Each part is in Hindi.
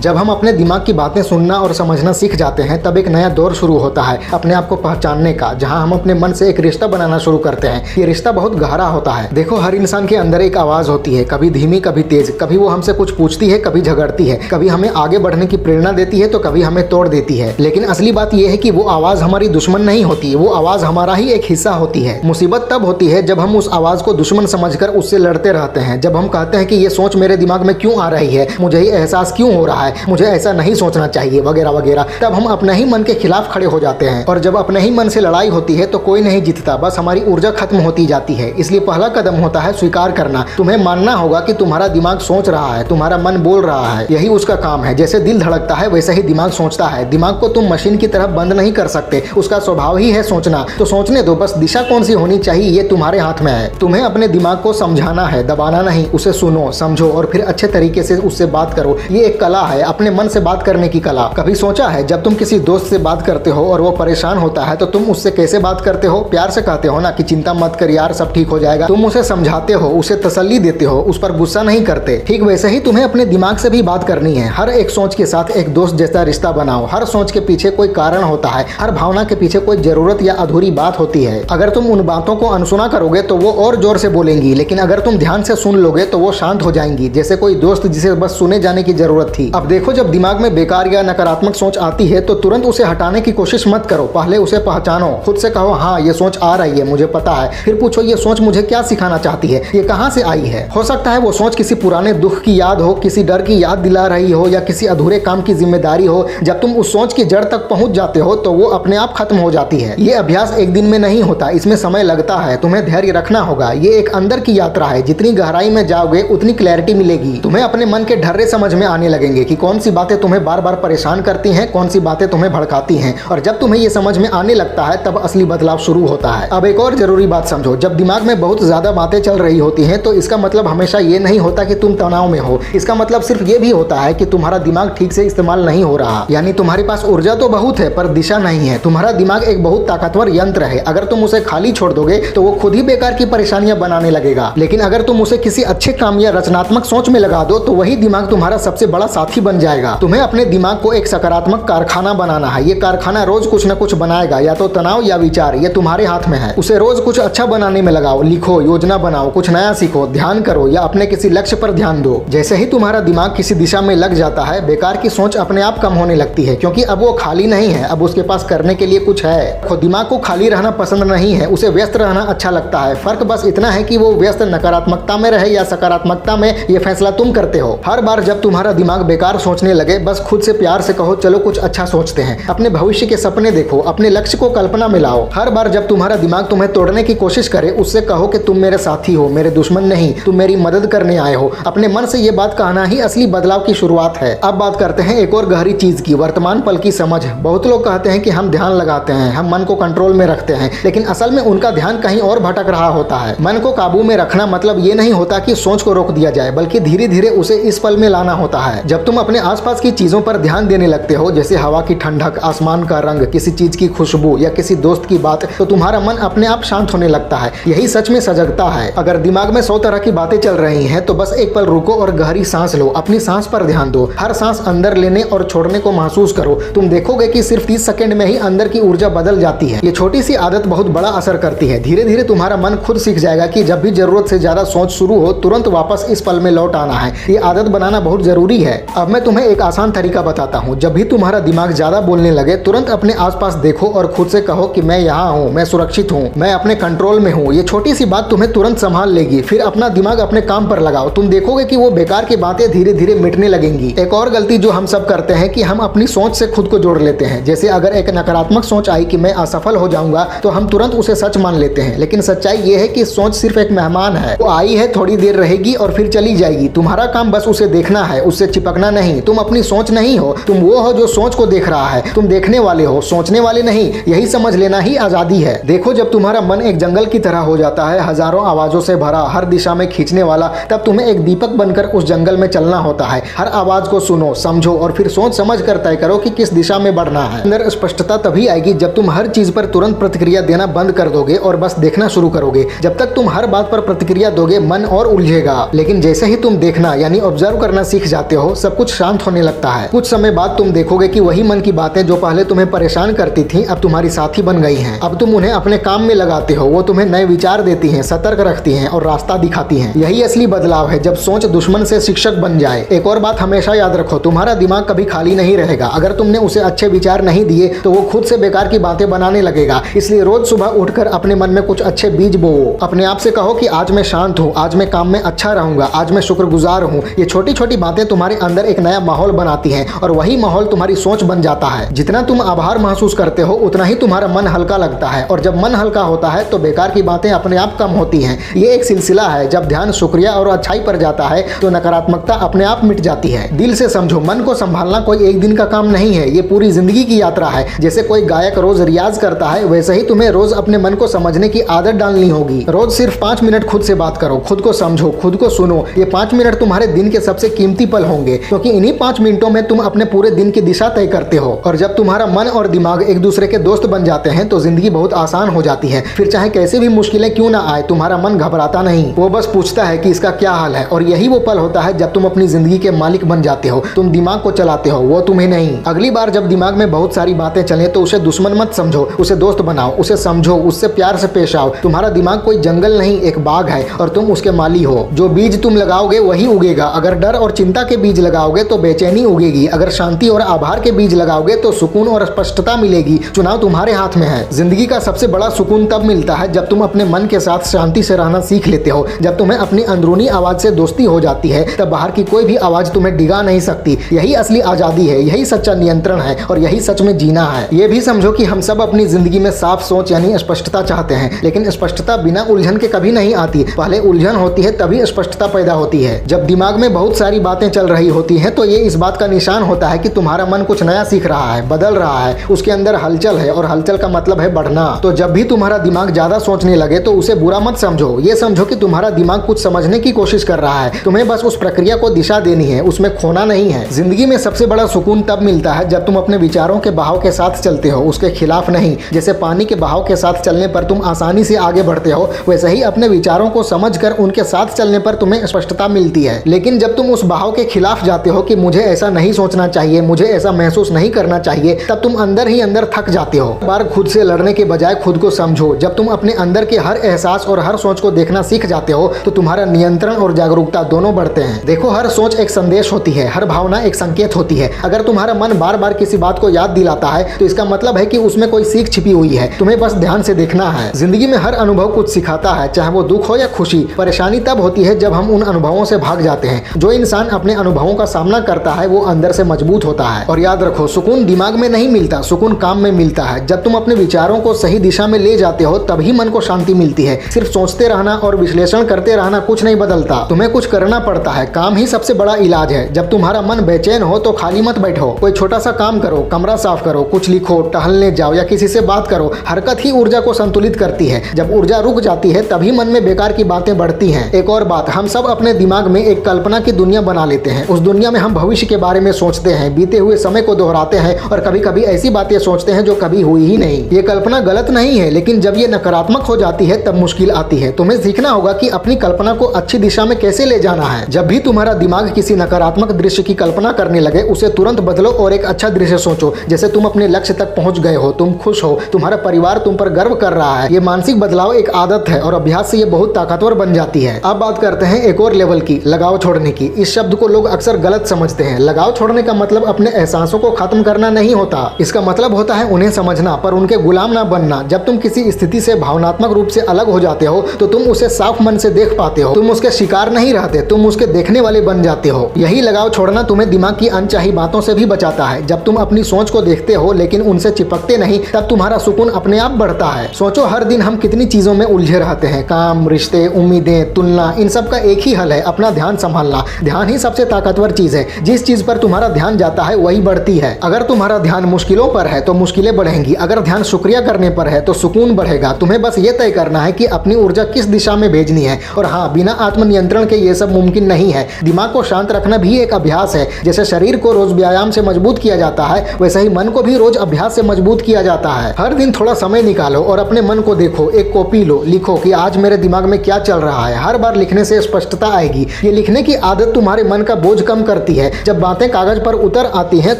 जब हम अपने दिमाग की बातें सुनना और समझना सीख जाते हैं तब एक नया दौर शुरू होता है अपने आप को पहचानने का, जहां हम अपने मन से एक रिश्ता बनाना शुरू करते हैं। ये रिश्ता बहुत गहरा होता है। देखो, हर इंसान के अंदर एक आवाज होती है, कभी धीमी कभी तेज। कभी वो हमसे कुछ पूछती है, कभी झगड़ती है, कभी हमें आगे बढ़ने की प्रेरणा देती है तो कभी हमें तोड़ देती है। लेकिन असली बात यह है कि वो आवाज हमारी दुश्मन नहीं होती, वो आवाज हमारा ही एक हिस्सा होती है। मुसीबत तब होती है जब हम उस आवाज को दुश्मन समझकर उससे लड़ते रहते हैं। जब हम कहते हैं कि ये सोच मेरे दिमाग में क्यों आ रही है, मुझे ये एहसास क्यों हो रहा है, मुझे ऐसा नहीं सोचना चाहिए, वगैरह वगैरह। तब हम अपने ही मन के खिलाफ खड़े हो जाते हैं। और जब अपने ही मन से लड़ाई होती है तो कोई नहीं जीतता, बस हमारी ऊर्जा खत्म होती जाती है। इसलिए पहला कदम होता है स्वीकार करना। तुम्हें मानना होगा कि तुम्हारा दिमाग सोच रहा है, तुम्हारा मन बोल रहा है, यही उसका काम है। जैसे दिल धड़कता है वैसे ही दिमाग सोचता है। दिमाग को तुम मशीन की तरह बंद नहीं कर सकते, उसका स्वभाव ही है सोचना। तो सोचने दो, बस दिशा कौन सी होनी चाहिए ये तुम्हारे हाथ में है। तुम्हें अपने दिमाग को समझाना है, दबाना नहीं। उसे सुनो, समझो और फिर अच्छे तरीके से उससे बात करो। ये एक कला है, अपने मन से बात करने की कला। कभी सोचा है जब तुम किसी दोस्त से बात करते हो और वो परेशान होता है तो तुम उससे कैसे बात करते हो? प्यार से कहते हो ना कि चिंता मत कर यार, सब ठीक हो जाएगा। तुम उसे समझाते हो, उसे तसल्ली देते हो, उस पर गुस्सा नहीं करते। ठीक वैसे ही तुम्हें अपने दिमाग से भी बात करनी है। हर एक सोच के साथ एक दोस्त जैसा रिश्ता बनाओ। हर सोच के पीछे कोई कारण होता है, हर भावना के पीछे कोई जरूरत या अधूरी बात होती है। अगर तुम उन बातों को अनसुना करोगे तो वो और जोर से बोलेंगी, लेकिन अगर तुम ध्यान से सुन लोगे तो वो शांत हो जाएंगी, जैसे कोई दोस्त जिसे बस सुने जाने की जरूरत थी। अब देखो, जब दिमाग में बेकार या नकारात्मक सोच आती है तो तुरंत उसे हटाने की कोशिश मत करो। पहले उसे पहचानो, खुद से कहो हाँ ये सोच आ रही है, मुझे पता है। फिर पूछो ये सोच मुझे क्या सिखाना चाहती है, ये कहाँ से आई है। हो सकता है वो सोच किसी पुराने दुख की याद हो, किसी डर की याद दिला रही हो या किसी अधूरे काम की जिम्मेदारी हो। जब तुम उस सोच की जड़ तक पहुंच जाते हो तो वो अपने आप खत्म हो जाती है। ये अभ्यास एक दिन में नहीं होता, इसमें समय लगता है। तुम्हें धैर्य रखना होगा। ये एक अंदर की यात्रा है, जितनी गहराई में जाओगे उतनी क्लैरिटी मिलेगी। तुम्हें अपने मन के ढर्रे समझ में आने लगेंगे कि कौन सी बातें तुम्हें बार बार परेशान करती हैं, कौन सी बातें तुम्हें भड़काती हैं। और जब तुम्हें ये समझ में आने लगता है तब असली बदलाव शुरू होता है। अब एक और जरूरी बात समझो, जब दिमाग में बहुत ज्यादा बातें चल रही होती हैं तो इसका मतलब हमेशा ये नहीं होता कि तुम तनाव में हो। इसका मतलब सिर्फ ये भी होता है कि तुम्हारा दिमाग ठीक से इस्तेमाल नहीं हो रहा। यानी तुम्हारे पास ऊर्जा तो बहुत है पर दिशा नहीं है। तुम्हारा दिमाग एक बहुत ताकतवर यंत्र है, अगर तुम उसे खाली छोड़ दोगे तो वो खुद ही बेकार की परेशानियां बनाने लगेगा। लेकिन अगर तुम उसे किसी अच्छे काम या रचनात्मक सोच में लगा दो तो वही दिमाग तुम्हारा सबसे बड़ा साथी बन जाएगा। तुम्हें अपने दिमाग को एक सकारात्मक कारखाना बनाना है। ये कारखाना रोज कुछ न कुछ बनाएगा, या तो तनाव या विचार, ये तुम्हारे हाथ में है। उसे रोज कुछ अच्छा बनाने में लगाओ, लिखो, योजना बनाओ, कुछ नया सीखो, ध्यान करो या अपने किसी लक्ष्य पर ध्यान दो। जैसे ही तुम्हारा दिमाग किसी दिशा में लग जाता है, बेकार की सोच अपने आप कम होने लगती है, क्योंकि अब वो खाली नहीं है, अब उसके पास करने के लिए कुछ है। खुद दिमाग को खाली रहना पसंद नहीं है, उसे व्यस्त रहना अच्छा लगता है। फर्क बस इतना है कि वो व्यस्त नकारात्मकता में रहे या सकारात्मकता में, ये फैसला तुम करते हो। हर बार जब तुम्हारा दिमाग बेकार सोचने लगे, बस खुद से प्यार से कहो चलो कुछ अच्छा सोचते हैं। अपने भविष्य के सपने देखो, अपने लक्ष्य को कल्पना में लाओ। हर बार जब तुम्हारा दिमाग तुम्हें तोड़ने की कोशिश करे, उससे कहो कि तुम मेरे साथी हो, मेरे दुश्मन नहीं, तुम मेरी मदद करने आए हो। अपने मन से ये बात कहना ही असली बदलाव की शुरुआत है। अब बात करते हैं एक और गहरी चीज की, वर्तमान पल की समझ। बहुत लोग कहते हैं कि हम ध्यान लगाते हैं, हम मन को कंट्रोल में रखते हैं, लेकिन असल में उनका ध्यान कहीं और भटक रहा होता है। मन को काबू में रखना मतलब ये नहीं होता कि सोच को रोक दिया जाए, बल्कि धीरे धीरे उसे इस पल में लाना होता है। जब तुम अपने आसपास की चीजों पर ध्यान देने लगते हो, जैसे हवा की ठंडक, आसमान का रंग, किसी चीज की खुशबू या किसी दोस्त की बात, तो तुम्हारा मन अपने आप शांत होने लगता है। यही सच में सजगता है। अगर दिमाग में 100 तरह की बातें चल रही हैं तो बस एक पल रुको और गहरी सांस लो। अपनी सांस पर ध्यान दो, हर सांस अंदर लेने और छोड़ने को महसूस करो। तुम देखोगे कि सिर्फ 30 सेकंड में ही अंदर की ऊर्जा बदल जाती है। ये छोटी सी आदत बहुत बड़ा असर करती है। धीरे धीरे तुम्हारा मन खुद सीख जाएगा कि जब भी जरूरत से ज्यादा सोच शुरू हो, तुरंत वापस इस पल में लौट आना है। ये आदत बनाना बहुत जरूरी है। अब मैं तुम्हें एक आसान तरीका बताता हूँ। जब भी तुम्हारा दिमाग ज्यादा बोलने लगे, तुरंत अपने आसपास देखो और खुद से कहो कि मैं यहाँ हूँ, मैं सुरक्षित हूँ, मैं अपने कंट्रोल में हूँ। ये छोटी सी बात तुम्हें तुरंत संभाल लेगी। फिर अपना दिमाग अपने काम पर लगाओ, तुम देखोगे कि वो बेकार की बातें धीरे धीरे मिटने लगेंगी। एक और गलती जो हम सब करते हैं कि हम अपनी सोच से खुद को जोड़ लेते हैं। जैसे अगर एक नकारात्मक सोच आई कि मैं असफल हो जाऊंगा तो हम तुरंत उसे सच मान लेते हैं। लेकिन सच्चाई ये है कि सोच सिर्फ एक मेहमान है। वो आई है, थोड़ी देर रहेगी और फिर चली जाएगी। तुम्हारा काम बस उसे देखना है, उससे चिपकना नहीं। तुम अपनी सोच नहीं हो, तुम वो हो जो सोच को देख रहा है। तुम देखने वाले हो, सोचने वाले नहीं। यही समझ लेना ही आजादी है। देखो, जब तुम्हारा मन एक जंगल की तरह हो जाता है, हजारों आवाजों से भरा, हर दिशा में खींचने वाला, तब तुम्हें एक दीपक बनकर उस जंगल में चलना होता है। हर आवाज को सुनो, समझो और फिर सोच समझ कर तय करो कि किस दिशा में बढ़ना है। अंदर स्पष्टता तभी आएगी जब तुम हर चीज पर तुरंत प्रतिक्रिया देना बंद कर दोगे और बस देखना शुरू करोगे। जब तक तुम हर बात पर प्रतिक्रिया दोगे, मन और उलझेगा। लेकिन जैसे ही तुम देखना यानी ऑब्जर्व करना सीख जाते हो, सब कुछ कुछ शांत होने लगता है। कुछ समय बाद तुम देखोगे कि वही मन की बातें जो पहले तुम्हें परेशान करती थी अब तुम्हारी साथी बन गई हैं। अब तुम उन्हें अपने काम में लगाते हो, वो तुम्हें नए विचार देती हैं, सतर्क रखती हैं और रास्ता दिखाती हैं। यही असली बदलाव है, जब सोच दुश्मन से शिक्षक बन जाए। एक और बात हमेशा याद रखो, तुम्हारा दिमाग कभी खाली नहीं रहेगा। अगर तुमने उसे अच्छे विचार नहीं दिए तो वो खुद से बेकार की बातें बनाने लगेगा। इसलिए रोज सुबह उठकर अपने मन में कुछ अच्छे बीज बोओ। अपने आप से कहो कि आज मैं शांत हूँ, आज मैं काम में अच्छा रहूंगा, आज मैं शुक्रगुजार हूँ। ये छोटी छोटी बातें तुम्हारे अंदर एक नया माहौल बनाती हैं और वही माहौल तुम्हारी सोच बन जाता है। जितना तुम आभार महसूस करते हो उतना ही तुम्हारा मन हल्का लगता है, और जब मन हल्का होता है तो बेकार की बातें अपने आप कम होती हैं। ये एक सिलसिला है, जब ध्यान शुक्रिया और अच्छाई पर जाता है तो नकारात्मकता अपने आप मिट जाती है। दिल से समझो, मन को संभालना कोई एक दिन का काम नहीं है, ये पूरी जिंदगी की यात्रा है। जैसे कोई गायक रोज रियाज करता है, वैसे ही तुम्हें रोज अपने मन को समझने की आदत डालनी होगी। रोज सिर्फ 5 मिनट खुद से बात करो, खुद को समझो, खुद को सुनो। ये 5 मिनट तुम्हारे दिन के सबसे कीमती पल होंगे, क्योंकि इन्हीं 5 मिनटों में तुम अपने पूरे दिन की दिशा तय करते हो। और जब तुम्हारा मन और दिमाग एक दूसरे के दोस्त बन जाते हैं तो जिंदगी बहुत आसान हो जाती है। फिर चाहे कैसे भी मुश्किलें क्यों ना आए, तुम्हारा मन घबराता नहीं, वो बस पूछता है कि इसका क्या हाल है। और यही वो पल होता है जब तुम अपनी जिंदगी के मालिक बन जाते हो। तुम दिमाग को चलाते हो, वो तुम्हें नहीं। अगली बार जब दिमाग में बहुत सारी बातें चले तो उसे दुश्मन मत समझो, उसे दोस्त बनाओ, उसे समझो, उससे प्यार से पेश आओ। तुम्हारा दिमाग कोई जंगल नहीं, एक बाग है और तुम उसके माली हो। जो बीज तुम लगाओगे वही उगेगा। अगर डर और चिंता के बीज लगाओगे तो बेचैनी उगेगी। अगर शांति और आभार के बीज लगाओगे तो सुकून और स्पष्टता मिलेगी। चुनाव तुम्हारे हाथ में है। जिंदगी का सबसे बड़ा सुकून तब मिलता है जब तुम अपने मन के साथ शांति से रहना सीख लेते हो। जब तुम्हें अपनी अंदरूनी आवाज से दोस्ती हो जाती है तब बाहर की कोई भी आवाज तुम्हें डिगा नहीं सकती। यही असली आजादी है, यही सच्चा नियंत्रण है और यही सच में जीना है। ये भी समझो कि हम सब अपनी जिंदगी में साफ सोच यानी स्पष्टता चाहते हैं, लेकिन स्पष्टता बिना उलझन के कभी नहीं आती। पहले उलझन होती है तभी स्पष्टता पैदा होती है। जब दिमाग में बहुत सारी बातें चल रही होती हैं तो ये इस बात का निशान होता है कि तुम्हारा मन कुछ नया सीख रहा है, बदल रहा है, उसके अंदर हलचल है और हलचल का मतलब है बढ़ना। तो जब भी तुम्हारा दिमाग ज्यादा सोचने लगे तो उसे बुरा मत समझो। ये समझो कि तुम्हारा दिमाग कुछ समझने की कोशिश कर रहा है, तुम्हें बस उस प्रक्रिया को दिशा देनी है, उसमें खोना नहीं है। जिंदगी में सबसे बड़ा सुकून तब मिलता है जब तुम अपने विचारों के बहाव के साथ चलते हो, उसके खिलाफ नहीं। जैसे पानी के बहाव के साथ चलने पर तुम आसानी से आगे बढ़ते हो, वैसे ही अपने विचारों को समझकर उनके साथ चलने पर तुम्हें स्पष्टता मिलती है। लेकिन जब तुम उस बहाव के खिलाफ जाते हो कि मुझे ऐसा नहीं सोचना चाहिए, मुझे ऐसा महसूस नहीं करना चाहिए, तब तुम अंदर ही अंदर थक जाते हो। बार खुद से लड़ने के बजाय खुद को समझो। जब तुम अपने अंदर के हर एहसास और हर सोच को देखना सीख जाते हो तो तुम्हारा नियंत्रण और जागरूकता दोनों बढ़ते हैं। देखो, हर सोच एक संदेश होती है, हर भावना एक संकेत होती है। अगर तुम्हारा मन बार बार किसी बात को याद दिलाता है तो इसका मतलब है कि उसमें कोई सीख छिपी हुई है, तुम्हें बस ध्यान से देखना है। जिंदगी में हर अनुभव कुछ सिखाता है, चाहे वो दुख हो या खुशी। परेशानी तब होती है जब हम उन अनुभवों से भाग जाते हैं। जो इंसान अपने अनुभवों का सामना करता है वो अंदर से मजबूत होता है। और याद रखो, सुकून दिमाग में नहीं मिलता, सुकून काम में मिलता है। जब तुम अपने विचारों को सही दिशा में ले जाते हो तभी मन को शांति मिलती है। सिर्फ सोचते रहना और विश्लेषण करते रहना कुछ नहीं बदलता, तुम्हें कुछ करना पड़ता है। काम ही सबसे बड़ा इलाज है। जब तुम्हारा मन बेचैन हो तो खाली मत बैठो, कोई छोटा सा काम करो, कमरा साफ करो, कुछ लिखो, टहलने जाओ या किसी से बात करो। हरकत ही ऊर्जा को संतुलित करती है। जब ऊर्जा रुक जाती है तभी मन में बेकार की बातें बढ़ती हैं। एक और बात, हम सब अपने दिमाग में एक कल्पना की दुनिया बना लेते हैं। उस दुनिया में हम भविष्य के बारे में सोचते हैं, बीते हुए समय को दोहराते हैं और कभी कभी ऐसी बातें सोचते हैं जो कभी हुई ही नहीं। ये कल्पना गलत नहीं है, लेकिन जब ये नकारात्मक हो जाती है तब मुश्किल आती है। तुम्हें सीखना होगा कि अपनी कल्पना को अच्छी दिशा में कैसे ले जाना है। जब भी तुम्हारा दिमाग किसी नकारात्मक दृश्य की कल्पना करने लगे उसे तुरंत बदलो और एक अच्छा दृश्य सोचो। जैसे तुम अपने लक्ष्य तक पहुंच गए हो, तुम खुश हो, तुम्हारा परिवार तुम पर गर्व कर रहा है। ये मानसिक बदलाव एक आदत है और अभ्यास से ये बहुत ताकतवर बन जाती है। अब बात करते हैं एक और लेवल की, लगाव छोड़ने की। इस शब्द को लोग अक्सर गलत समझते हैं। लगाव छोड़ने का मतलब अपने एहसासों को खत्म करना नहीं होता। इसका मतलब होता है उन्हें समझना पर उनके गुलाम ना बनना। जब तुम किसी स्थिति से भावनात्मक रूप से अलग हो जाते हो तो तुम उसे साफ मन से देख पाते हो। तुम उसके शिकार नहीं रहते, तुम उसके देखने वाले बन जाते हो। यही लगाव छोड़ना तुम्हें दिमाग की अनचाही बातों से भी बचाता है। जब तुम अपनी सोच को देखते हो लेकिन उनसे चिपकते नहीं, तब तुम्हारा सुकून अपने आप बढ़ता है। सोचो, हर दिन हम कितनी चीजों में उलझे रहते हैं। काम, रिश्ते, उम्मीदें, तुलना, इन सब का एक ही हल है, अपना ध्यान संभालना। ध्यान ही सबसे ताकतवर चीज है। जिस चीज पर तुम्हारा ध्यान जाता है वही बढ़ती है। अगर तुम्हारा ध्यान मुश्किलों पर है तो मुश्किलें बढ़ेंगी। अगर ध्यान शुक्रिया करने पर है तो सुकून बढ़ेगा। तुम्हें बस ये तय करना है कि अपनी ऊर्जा किस दिशा में भेजनी है। और हाँ, बिना आत्मनियंत्रण के ये सब मुमकिन नहीं है। दिमाग को शांत रखना भी एक अभ्यास है। जैसे शरीर को रोज व्यायाम से मजबूत किया जाता है, वैसे ही मन को भी रोज अभ्यास से मजबूत किया जाता है। हर दिन थोड़ा समय निकालो और अपने मन को देखो। एक कॉपी लो, लिखो कि आज मेरे दिमाग में क्या चल रहा है। हर बार लिखने से स्पष्टता आएगी। ये लिखने की आदत तुम्हारे मन का बोझ कम कर करती है। जब बातें कागज पर उतर आती हैं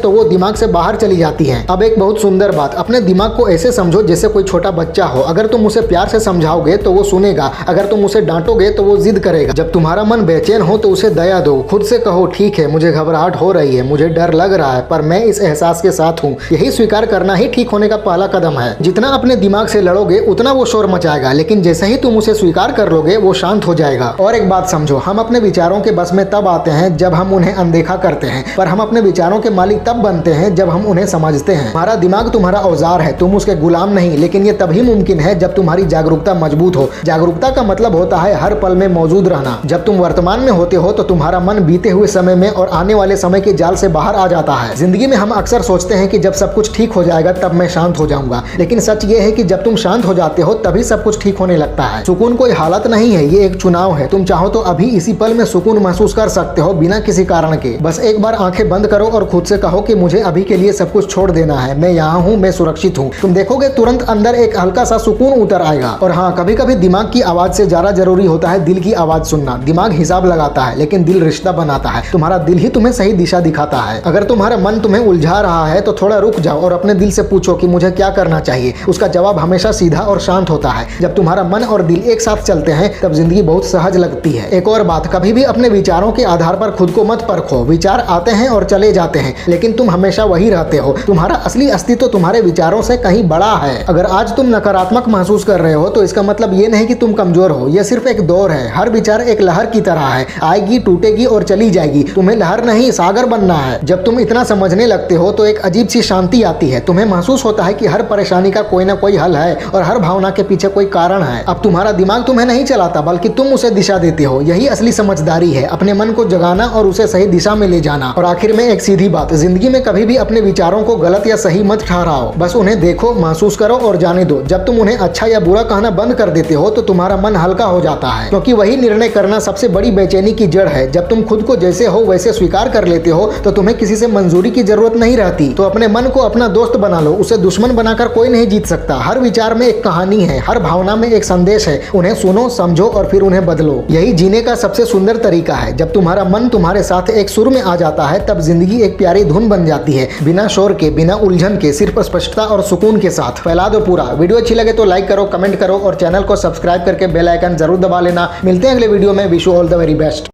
तो वो दिमाग से बाहर चली जाती हैं। अब एक बहुत सुंदर बात, अपने दिमाग को ऐसे समझो जैसे कोई छोटा बच्चा हो। अगर तुम उसे प्यार से समझाओगे तो वो सुनेगा, अगर तुम उसे डांटोगे तो वो जिद करेगा। जब तुम्हारा मन बेचैन हो तो उसे दया दो, खुद से कहो ठीक है मुझे घबराहट हो रही है, मुझे डर लग रहा है, पर मैं इस एहसास के साथ हूँ। यही स्वीकार करना ही ठीक होने का पहला कदम है। जितना अपने दिमाग से लड़ोगे उतना वो शोर मचाएगा, लेकिन जैसे ही तुम उसे स्वीकार कर लोगे वो शांत हो जाएगा। और एक बात समझो, हम अपने विचारों के बस में तब आते हैं जब हम उन्हें अनदेखा करते हैं, पर हम अपने विचारों के मालिक तब बनते हैं जब हम उन्हें समझते हैं। तुम्हारा दिमाग तुम्हारा औजार है, तुम उसके गुलाम नहीं, लेकिन ये तभी मुमकिन है जब तुम्हारी जागरूकता मजबूत हो। जागरूकता का मतलब होता है हर पल में मौजूद रहना। जब तुम वर्तमान में होते हो तो तुम्हारा मन बीते हुए समय में और आने वाले समय के जाल से बाहर आ जाता है। जिंदगी में हम अक्सर सोचते हैं कि जब सब कुछ ठीक हो जाएगा तब मैं शांत हो जाऊंगा, लेकिन सच ये है कि जब तुम शांत हो जाते हो तभी सब कुछ ठीक होने लगता है। सुकून कोई हालत नहीं है, ये एक चुनाव है। तुम चाहो तो अभी इसी पल में सुकून महसूस कर सकते हो बिना किसी कारण के। बस एक बार आंखें बंद करो और खुद से कहो कि मुझे अभी के लिए सब कुछ छोड़ देना है, मैं यहाँ हूँ, मैं सुरक्षित हूँ। तुम देखोगे तुरंत अंदर एक हल्का सा सुकून उतर आएगा। और हाँ, कभी कभी दिमाग की आवाज से ज्यादा जरूरी होता है दिल की आवाज सुनना। दिमाग हिसाब लगाता है लेकिन दिल रिश्ता बनाता है। तुम्हारा दिल ही तुम्हें सही दिशा दिखाता है। अगर तुम्हारा मन तुम्हें उलझा रहा है तो थोड़ा रुक जाओ और अपने दिल से पूछो कि मुझे क्या करना चाहिए। उसका जवाब हमेशा सीधा और शांत होता है। जब तुम्हारा मन और दिल एक साथ चलते हैं तब जिंदगी बहुत सहज लगती है। एक और बात, कभी भी अपने विचारों के आधार पर खुद को मत परखो। विचार आते हैं और चले जाते हैं, लेकिन तुम हमेशा वही रहते हो। तुम्हारा असली अस्तित्व तुम्हारे विचारों से कहीं बड़ा है। अगर आज तुम नकारात्मक महसूस कर रहे हो तो इसका मतलब ये नहीं कि तुम कमजोर हो, यह सिर्फ एक दौर है। हर विचार एक लहर की तरह है, आएगी, टूटेगी और चली जाएगी। तुम्हें लहर नहीं सागर बनना है। जब तुम इतना समझने लगते हो तो एक अजीब सी शांति आती है। तुम्हें महसूस होता है कि हर परेशानी का कोई ना कोई हल है और हर भावना के पीछे कोई कारण है। अब तुम्हारा दिमाग तुम्हें नहीं चलाता बल्कि तुम उसे दिशा देते हो। यही असली समझदारी है, अपने मन को जगाना और उसे सही दिशा में ले जाना। और आखिर में एक सीधी बात, जिंदगी में कभी भी अपने विचारों को गलत या सही मत ठहराओ। बस उन्हें देखो, महसूस करो और जाने दो। जब तुम उन्हें अच्छा या बुरा कहना बंद कर देते हो तो तुम्हारा मन हल्का हो जाता है, क्योंकि वही निर्णय करना सबसे बड़ी बेचैनी की जड़ है। जब तुम खुद को जैसे हो वैसे स्वीकार कर लेते हो तो तुम्हें किसी से मंजूरी की जरूरत नहीं रहती। तो अपने मन को अपना दोस्त बना लो, उसे दुश्मन बनाकर कोई नहीं जीत सकता। हर विचार में एक कहानी है, हर भावना में एक संदेश है। उन्हें सुनो, समझो और फिर उन्हें बदलो। यही जीने का सबसे सुंदर तरीका है। जब तुम्हारा मन तुम्हारे साथ एक सुर में आ जाता है तब जिंदगी एक प्यारी धुन बन जाती है, बिना शोर के, बिना उलझन के, सिर्फ स्पष्टता और सुकून के साथ। फैला दो पूरा। वीडियो अच्छी लगे तो लाइक करो, कमेंट करो और चैनल को सब्सक्राइब करके बेल आइकन जरूर दबा लेना। मिलते हैं अगले वीडियो में। Wish you all the very best.